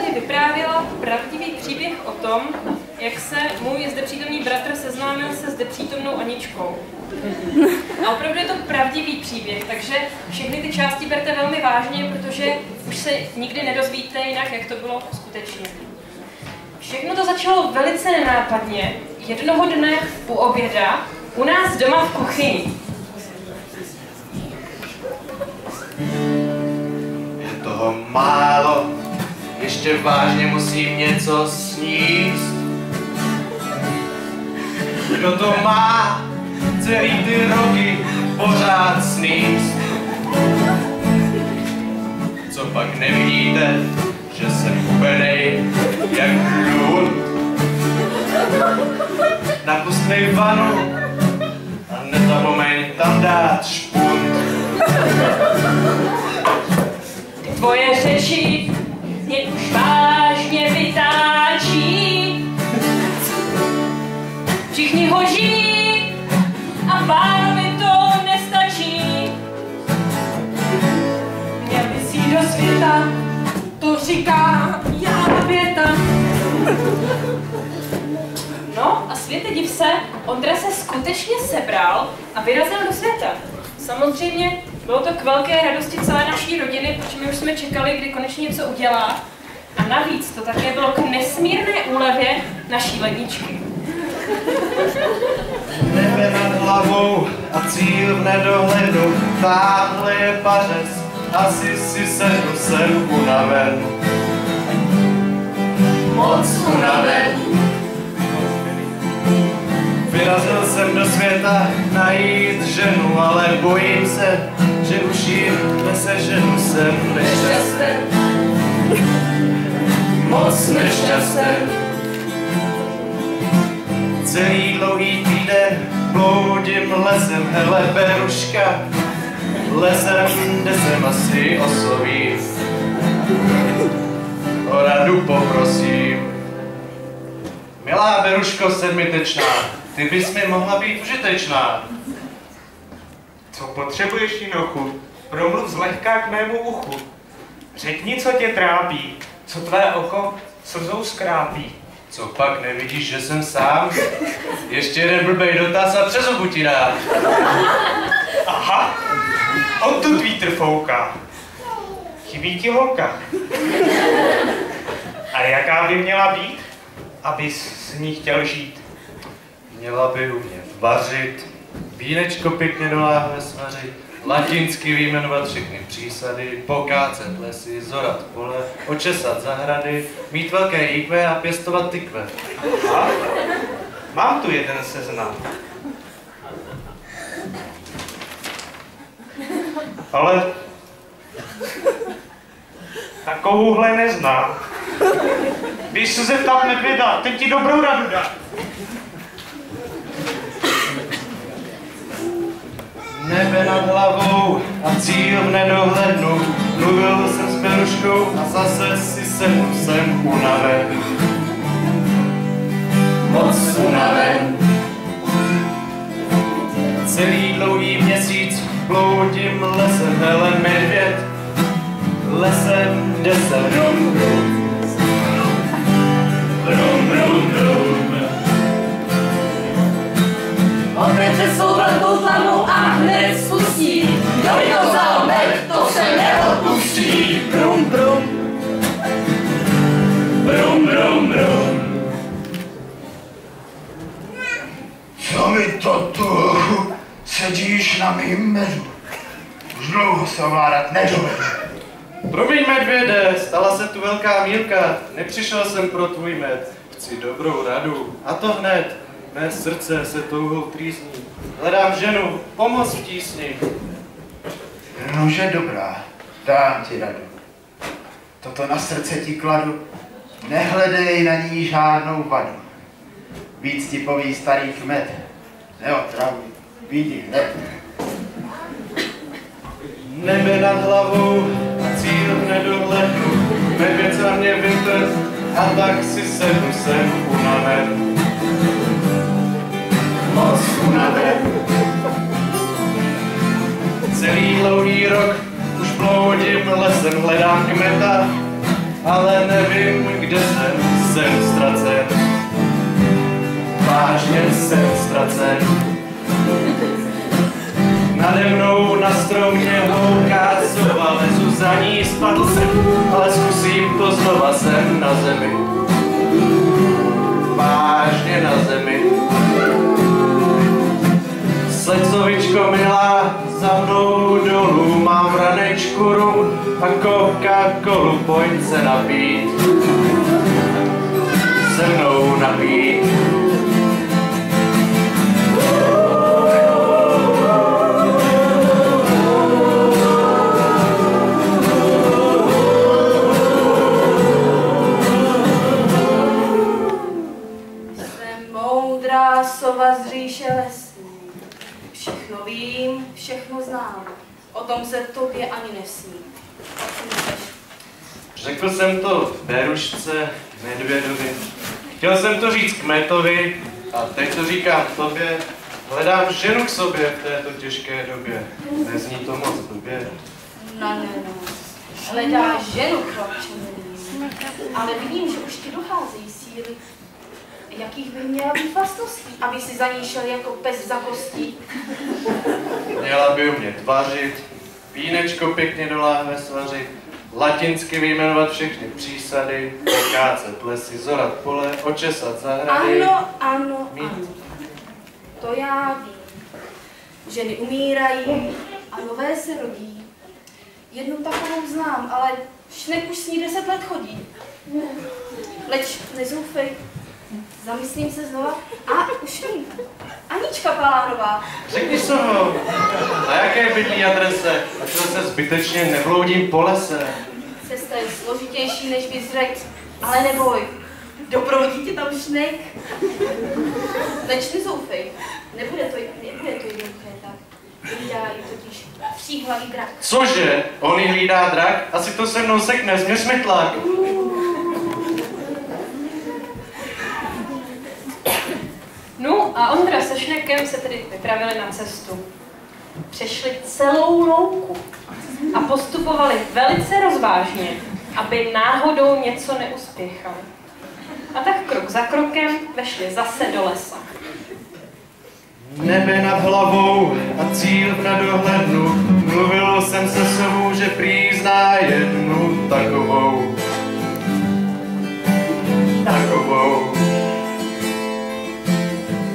ti vyprávěla pravdivý příběh o tom, jak se můj zde přítomný bratr seznámil se zde přítomnou Aničkou. A opravdu je to pravdivý příběh, takže všechny ty části berte velmi vážně, protože už se nikdy nedozvíte jinak, jak to bylo skutečně. Všechno to začalo velice nenápadně, jednoho dne u oběda, u nás doma v kuchyni. Je toho málo, ještě vážně musím něco sníst. Kdo to má celý ty roky pořád sníst? Co pak nevidíte, že jsem hubenej jak hlunt? Napustnej vanu a nezapomeň tam dát špunt. Tvoje řeči mě už vážně vytáčí. Všichni hoří a pánovi to nestačí. Měl bys jít do světa, to říká já věta. No a světe div se, Ondra se skutečně sebral a vyrazil do světa. Samozřejmě bylo to k velké radosti celé naší rodiny, protože my už jsme čekali, kdy konečně něco udělá. A navíc to také bylo k nesmírné úlevě naší ledničky. Nebe nad hlavou a cíl v nedohledu, táhle je pařez, asi si sednu sem unaven. Moc unaven. Vyrazil jsem do světa najít ženu, ale bojím se, že už ji neseženu, jsem nešťasten. Moc nešťasten. Celý dlouhý týden bloudím lesem, hele beruška, lesem, kde jsem asi osloví. O radu poprosím. Milá beruško sedmitečná, ty bys mi mohla být užitečná. Co potřebuješ, Jinochu? Promluv zlehka k mému uchu. Řekni, co tě trápí, co tvé oko slzou skrápí. Co pak nevidíš, že jsem sám? Ještě jeden blbej dotaz a přes hubu ti dám. Aha, odtud vítr fouká. Chybí ti holka. A jaká by měla být, abys s ní chtěl žít? Měla by u mě vařit, vínečko pěkně do láhve svařit, latinsky vyjmenovat všechny přísady, pokácet lesy, zorat pole, očesat zahrady, mít velké ikve a pěstovat tykve. A? Mám tu jeden seznam. Ale takovouhle neznám. Běž se zeptat medvěda, ten ti dobrou radu dá. Nebe nad hlavou a cíl v nedohlednu, mluvil jsem s beruškou a zase si jsem unaven. Moc unaven. Celý dlouhý měsíc bloudím lesem, hele medvěd, lesem, kde se brum, brum. Brum, brum, brum. Otevře svou velkou tlanu a hned spustí. Kdo by to vzal med, to se neodpustí. Brum, brum. Brum, brum, brum. Co mi to tu sedíš na mým medu? Už dlouho se ovládat nedovedu. Promiň, medvěde, stala se tu velká mýlka. Nepřišel jsem pro tvůj med. Chci dobrou radu. A to hned. Mé srdce se touhou trýsní. Hledám ženu, pomoc v tísni. Nože dobrá, dám ti radu. Toto na srdce ti kladu, nehledej na ní žádnou vadu. Víc ti poví starý kmet, neotravuj, vidí hned. Nebe nad hlavou a cíl v nedohlednu, medvěd na mě vytrh a tak si sednu sem unaven. Moc unaven. Celý dlouhý rok už bloudím lesem, hledám kmeta ale nevím, kde jsem ztracen. Vážně jsem ztracen. Nade mnou na stromě houká sova, lezu za ní, spadl jsem, ale zkusím to znova, jsem na zemi. Vážně na zemi. Slecovičko milá, za mnou dolů mám ranečku rum a Coca-Colu, pojď se napít. Se mnou napít. Jsem moudrá sova z říše lesní. Všechno vím, všechno znám. O tom se tobě ani nesní. Řekl jsem to Berušce, Medvědovi. Chtěl jsem to říct Kmetovi a teď to říkám tobě. Hledám ženu k sobě v této těžké době. Nezní to moc blbě. No. Hledáš ženu, chlapče milý. Ale vidím, že už ti docházejí síly. Jakých by měla být vlastností, aby si za ní šel jako pes za kostí? Měla by umět vařit, vínečko pěkně do láhve svařit, latinsky vyjmenovat všechny přísady, pokácet lesy, zorat pole, očesat zahrady. Ano. To já vím. Ženy umírají a nové se rodí. Jednu takovou znám, ale Šnek už s ní 10 let chodí. Leč nezoufej. Zamyslím se znova a už vím. Anička Palánová. Řekni Sovo, na jaké bydlí adrese, ať se zbytečně nebloudím po lese. Cesta je složitější, než bys řekl, ale neboj. Doprovodí tě tam Šnek. Leč nezoufej. Nebude to jednoduché tak. Hlídá ji totiž tříhlavý drak. Cože? On ji hlídá drak? Asi to se mnou sekne, změř mi tlak. No a Ondra se Šnekem se tedy vypravili na cestu. Přešli celou louku a postupovali velice rozvážně, aby náhodou něco neuspěchali. A tak krok za krokem vešli zase do lesa. Nebe nad hlavou a cíl v nedohlednu, mluvil jsem se sovou, že prý zná jednu takovou.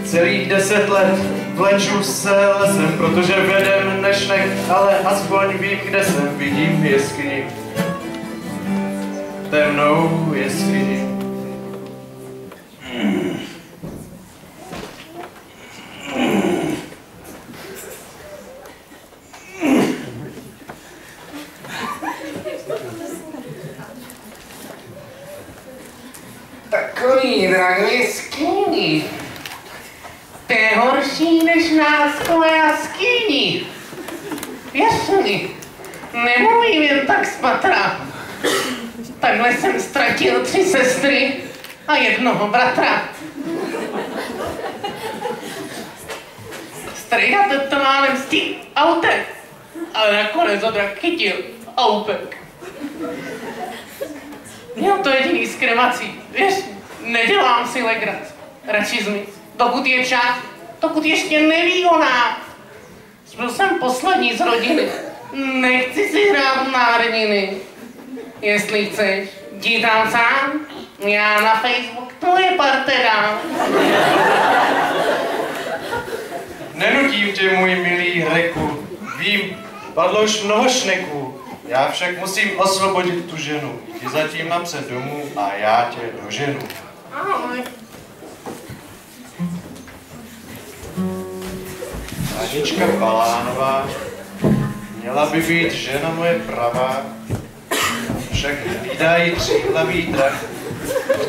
Celých 10 let vleču se lesem, protože vedem nešnek, ale aspoň vím, kde jsem, vidím jeskyni. Temnou jeskyni. Takový drak v jeskyni. To je horší než nás v jaskyni. Jasný, nemluvím jen tak spatra. Takhle jsem ztratil 3 sestry a jednoho bratra. Strejda to málem stihl autem, ale nakonec ho drak chytil a upek. Měl to jediný z kremací, věř, nedělám si legraci, radši zmiz, dokud je čas, dokud ještě neví o nás. Byl jsem poslední z rodiny, nechci si hrát na hrdiny. Jestli chceš, jdi tam sám, já na Facebook tvoje parte dám. Nenutím tě, můj milý Reku, vím, padlo už mnoho šneků, já však musím osvobodit tu ženu. Ty zatím napřed domů a já tě doženu. Ahoj. Anička Palánová, měla by být žena moje pravá, však hlídá jí tříhlavý drak.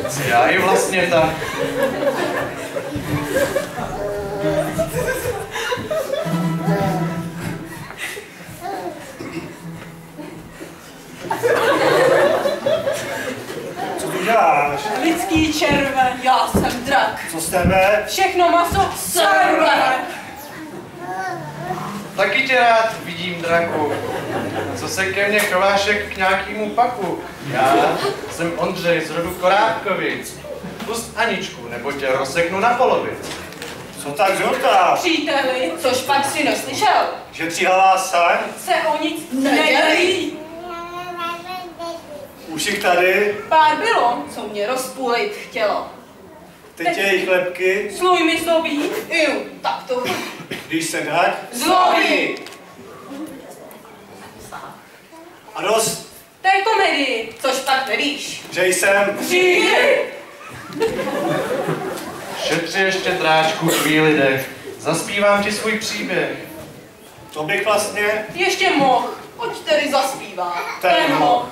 Chci já ji vlastně tak. Co tu děláš? Lidský červen, já jsem drak. Co z tebe? Všechno maso serve. Taky tě rád vidím, draku. Co se ke mně chováš jak k nějakému paku? Já jsem Ondřej z rodu Korátkovic. Pust Aničku, nebo tě rozseknu na polovic. Co tak žlutá? Příteli, což pak si neslyšel? Že tříhlavá saň? Se o nic nedělí. Už jich tady? Pár bylo, co mě rozpůlit chtělo. Teď je jich lepky? Sluj mi zlobí? Jo, tak to Když se dať? zlobí. A dost, To je komedii, což pak nevíš. že jsem... Přijdi! Šetři ještě dráčku, chvíli dech. Zaspívám ti svůj příběh. To bych vlastně... Ještě mohl, pojď tedy zaspívá. Ten mohl.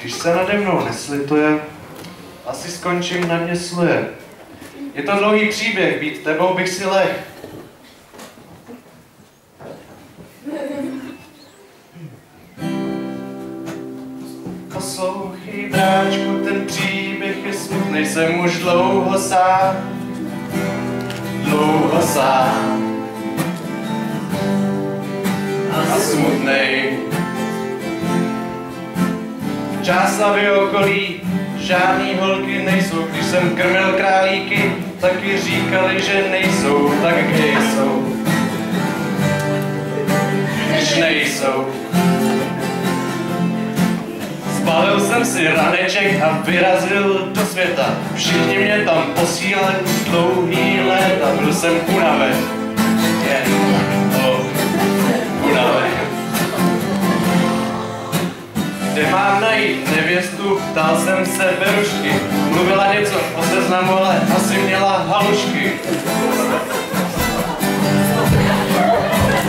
Když se nade mnou neslituje, asi skončím na dně sluje. Je to dlouhý příběh, být tebou bych si leh. Poslouchej, bráčku, ten příběh je smutný, jsem už dlouho sám. Dlouho sám. A smutnej. V Čáslavě okolí žádný holky nejsou. Když jsem krmil králíky, taky říkali, že nejsou. Tak kde jsou? Když nejsou. Zbalil jsem si raneček a vyrazil do světa. Všichni mě tam posílali už dlouhý léta. Byl jsem unaven. Jen unaven. Kde mám najít nevěstu, ptal jsem se Berušky. Mluvila něco o seznamu, ale asi měla halušky.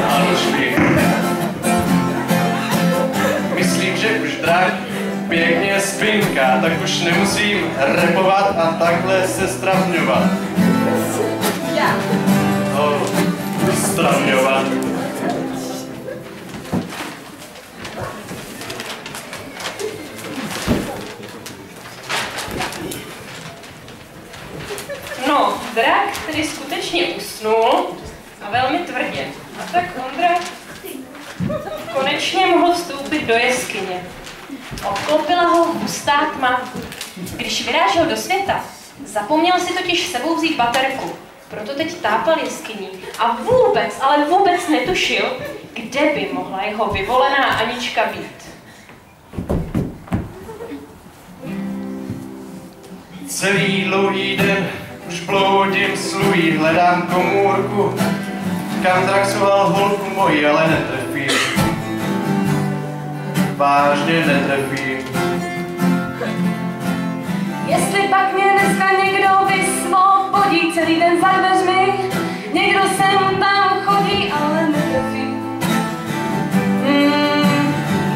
Halušky. Myslím, že už drák pěkně spinká, tak už nemusím repovat a takhle se stravňovat. Stravňovat. No, drak tedy skutečně usnul a velmi tvrdě. A tak Ondra konečně mohl vstoupit do jeskyně. Obklopila ho hustá tma. Když vyrážel do světa, zapomněl si totiž sebou vzít baterku. Proto teď tápal jeskyní a vůbec, ale vůbec netušil, kde by mohla jeho vyvolená Anička být. Celý dlouhý den už bloudím slují, hledám komůrku, kam draxoval holku moji, ale netrefím. Vážně netrefím. Jestli pak mě dneska někdo vysvobodí celý den za dveřmi, někdo sem tam chodí, ale netrefí.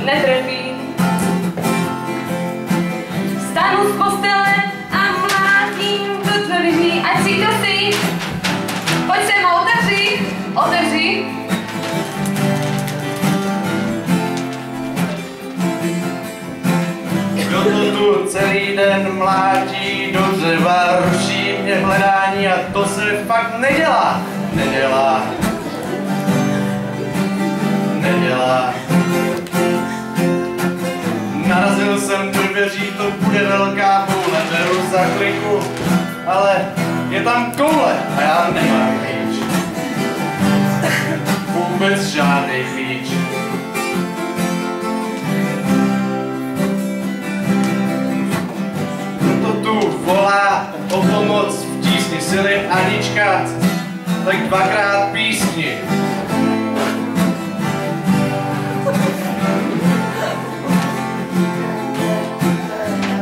Netrefí. Vstanu z postele a mlátím do dveří, ať si to si. Pojď sem a otevři, otevři. Kdo to tu celý den mlátí do dřeva, ruší mě v hledání a to se fakt nedělá. Nedělá. Nedělá. Narazil jsem do dveří, to bude velká boule, beru za kliku, ale je tam koule a já nemám klíč. Vůbec žádný klíč. Kdo to tu volá o pomoc v tísni sily Anička, tak dvakrát písni.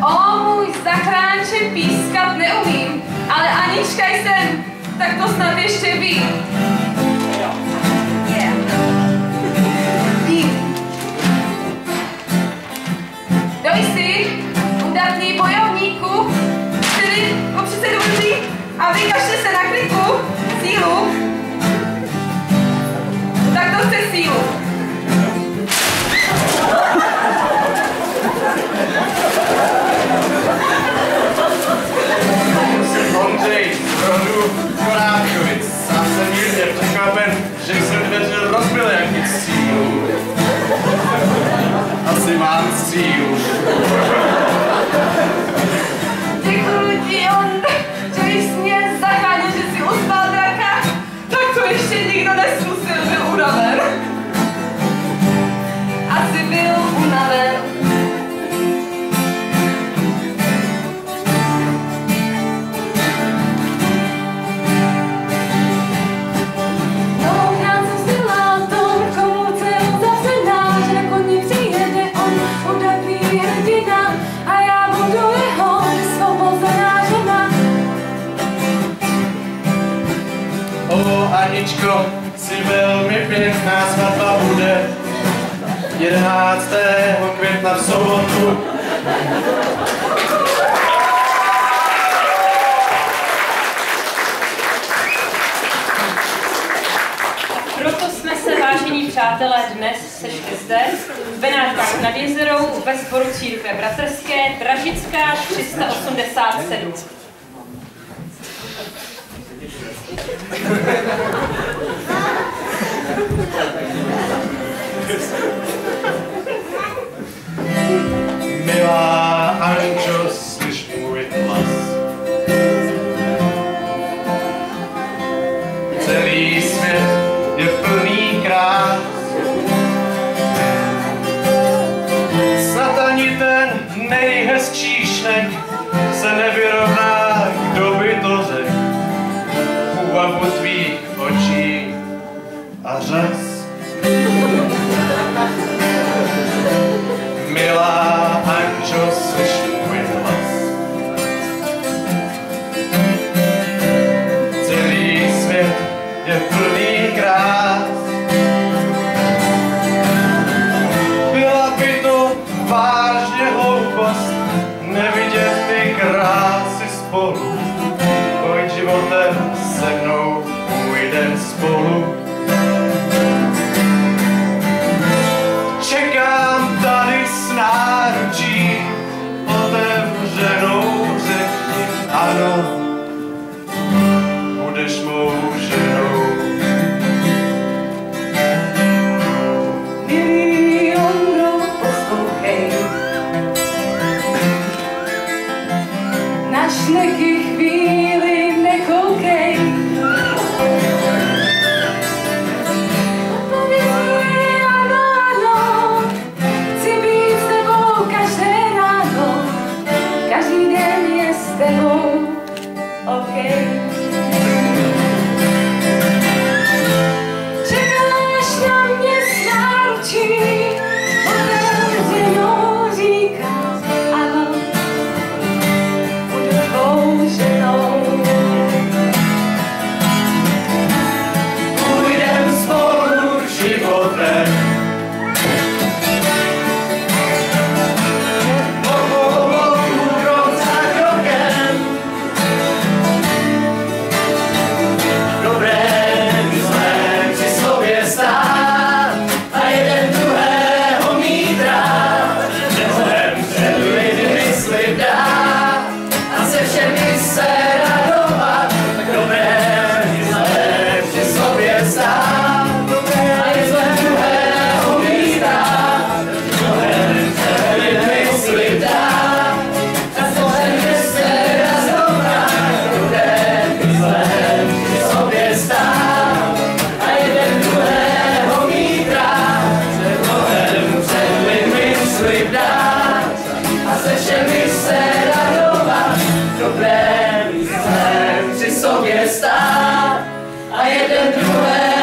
O můj zachránče, pískat neumím, ale Anička jsem, tak to snad ještě ví. Doj si, udatný bojovníku, tedy opři se do dveří a vykašli se na kliku, sílu. Tak to chce sílu. Ondřej z rodu Korátkovic. Sám jsem mírně Aničko, si velmi pěkná, svatba bude 11. května v sobotu. Proto jsme se, vážení přátelé, dnes sešli zde v Benátkách nad Jezerou ve sboru Církve bratrské Dražická 387. Milá Ančo, slyš můj hlas. Celý svět je plný krás. Snad ani ten nejhezčí šnek se nevyrovná, kdo by to řekl. Půvabu tvých očí a řas. Milá Ančo, slyš můj hlas. Celý svět je plný krás. Byla by to vážně hloupost nevidět ty krásy spolu. Pojď životem se mnou, půjdem spolu. Čekám tady s náručí otevřenou, řekni ano, budeš mou ženou. Milý Ondro, poslouchej, na šneky chvíli nekoukej. Okay. Čekáš na mě s náručí, otevřenou říkám ano, budu tvou ženou. Půjdem spolu životem, a jeden druhé